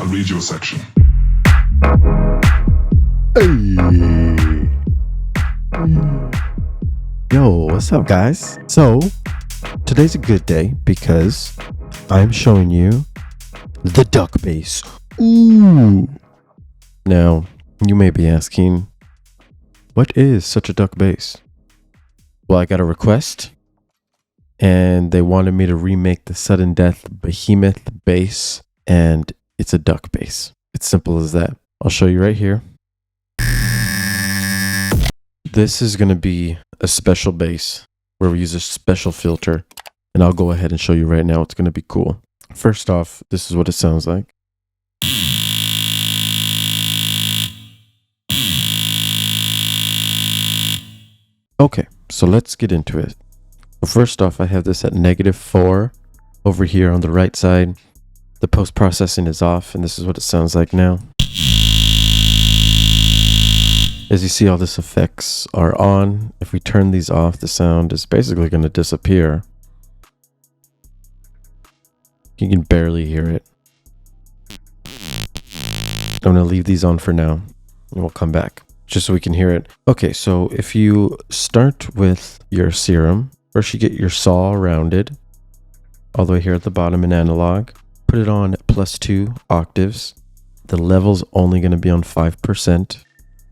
read your section. Hey. Yo, what's up, guys? So, today's a good day because I'm showing you the duck bass. Ooh. Now, you may be asking, what is such a duck bass? Well, I got a request, and they wanted me to remake the Sudden Death Behemoth bass, and it's a duck bass. It's simple as that. I'll show you right here. This is going to be a special bass where we use a special filter, and I'll go ahead and show you right now. It's going to be cool. First off, this is what it sounds like. Okay, so let's get into it. First off, I have this at -4 over here on the right side. The post-processing is off, and this is what it sounds like now. As you see, all these effects are on. If we turn these off, the sound is basically going to disappear. You can barely hear it. I'm going to leave these on for now, and we'll come back just so we can hear it. Okay, so if you start with your Serum, first you get your saw rounded all the way here at the bottom in analog. Put it on +2 octaves. The level's only going to be on 5%.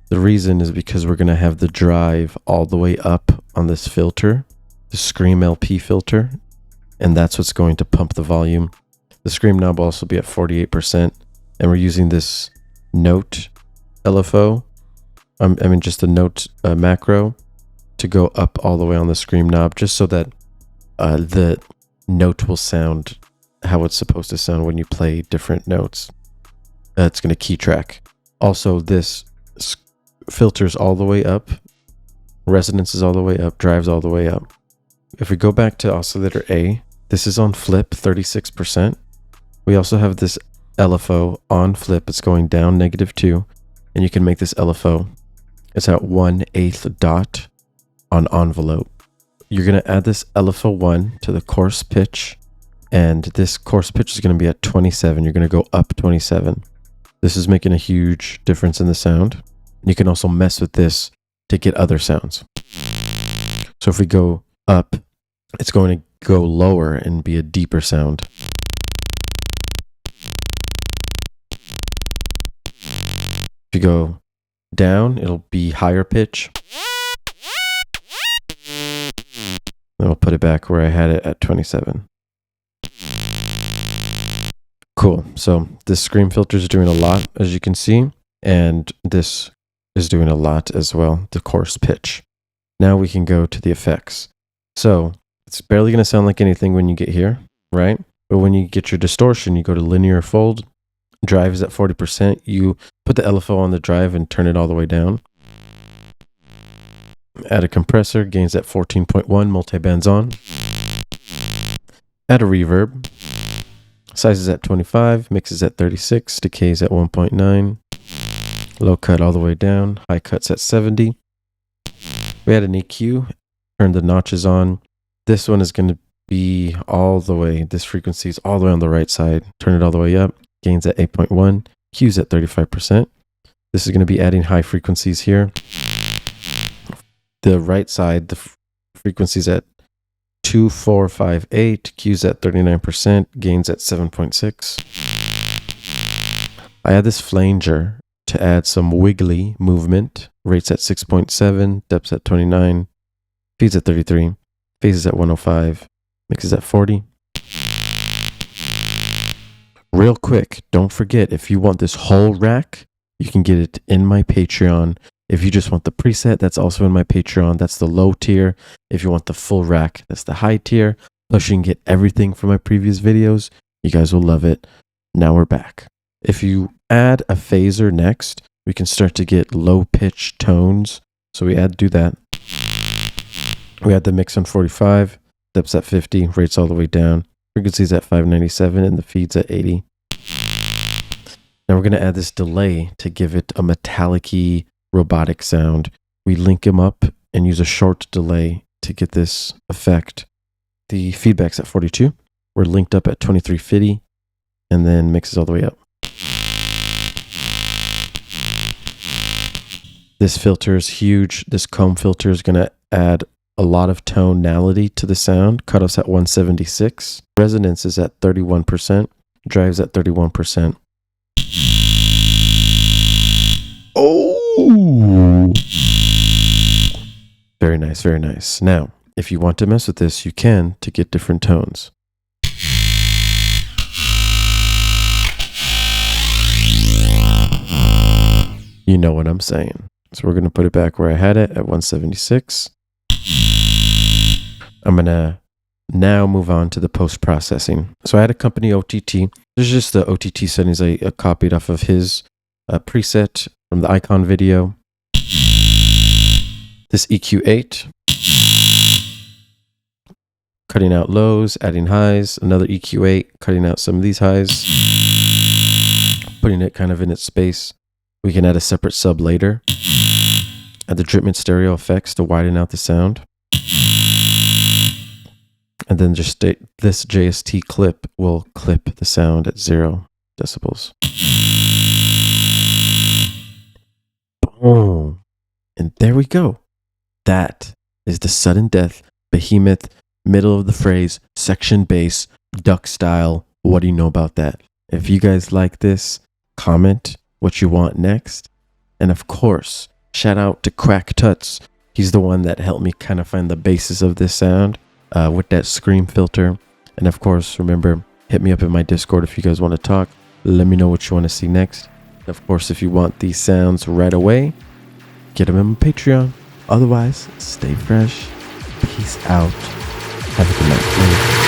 The reason is because we're going to have the drive all the way up on this filter, the Scream LP filter, and that's what's going to pump the volume. The Scream knob will also be at 48%, and we're using this note LFO, just a note macro to go up all the way on the Scream knob, just so that the note will sound how it's supposed to sound when you play different notes. It's going to key track. Also, this filters all the way up, resonance is all the way up, drives all the way up. If we go back to Oscillator A, this is on flip 36%. We also have this LFO on flip. It's going down -2, and you can make this LFO. It's at 1/8 dot on envelope. You're going to add this LFO 1 to the coarse pitch, and this coarse pitch is going to be at 27. You're going to go up 27. This is making a huge difference in the sound. You can also mess with this to get other sounds. So if we go up, it's going to go lower and be a deeper sound. If you go down, it'll be higher pitch. Then I'll put it back where I had it at 27. Cool. So this Scream filter is doing a lot, as you can see, and this is doing a lot as well, the coarse pitch. Now we can go to the effects. So it's barely going to sound like anything when you get here, right? But when you get your distortion, you go to linear fold. Drive is at 40%. You put the LFO on the drive and turn it all the way down. Add a compressor, gains at 14.1, multi-bands on. Add a reverb. Size is at 25, mix is at 36, decay is at 1.9. Low cut all the way down, high cuts at 70. We add an EQ, turn the notches on. This one is going to be all the way, this frequency is all the way on the right side. Turn it all the way up, gains at 8.1, Q's at 35%. This is going to be adding high frequencies here. The right side, the frequencies at 2458, Q's at 39%, gains at 7.6. I add this flanger to add some wiggly movement. Rates at 6.7, depths at 29, feeds at 33, phases at 105, mixes at 40. Real quick, don't forget, if you want this whole rack, you can get it in my Patreon. If you just want the preset, that's also in my Patreon. That's the low tier. If you want the full rack, that's the high tier. Plus, you can get everything from my previous videos. You guys will love it. Now we're back. If you add a phaser next, we can start to get low pitch tones. So we do that. We add the mix on 45, depths at 50, rates all the way down, frequencies at 597, and the feeds at 80. Now we're going to add this delay to give it a metallic-y, robotic sound. We link them up and use a short delay to get this effect. The feedback's at 42. We're linked up at 2350, and then mixes all the way up. This filter is huge. This comb filter is going to add a lot of tonality to the sound. Cutoff's at 176. Resonance is at 31%. Drive's at 31%. Oh! Very nice, very nice. Now, if you want to mess with this, you can to get different tones. You know what I'm saying. So we're going to put it back where I had it at 176. I'm going to now move on to the post-processing. So I had a company OTT. This is just the OTT settings I copied off of his preset from the icon video. This EQ8. Cutting out lows, adding highs. Another EQ8, cutting out some of these highs. Putting it kind of in its space. We can add a separate sub later. Add the Dripment stereo effects to widen out the sound. And then just this JST clip will clip the sound at 0 decibels. Boom. And there we go. That is the sudden death, Behemoth, middle of the phrase, section bass, duck style. What do you know about that? If you guys like this, comment what you want next. And of course, shout out to Crack Tuts. He's the one that helped me kind of find the basis of this sound with that scream filter. And of course, remember, hit me up in my Discord if you guys want to talk. Let me know what you want to see next. And of course, if you want these sounds right away, get them in my Patreon. Otherwise, stay fresh. Peace out. Have a good night.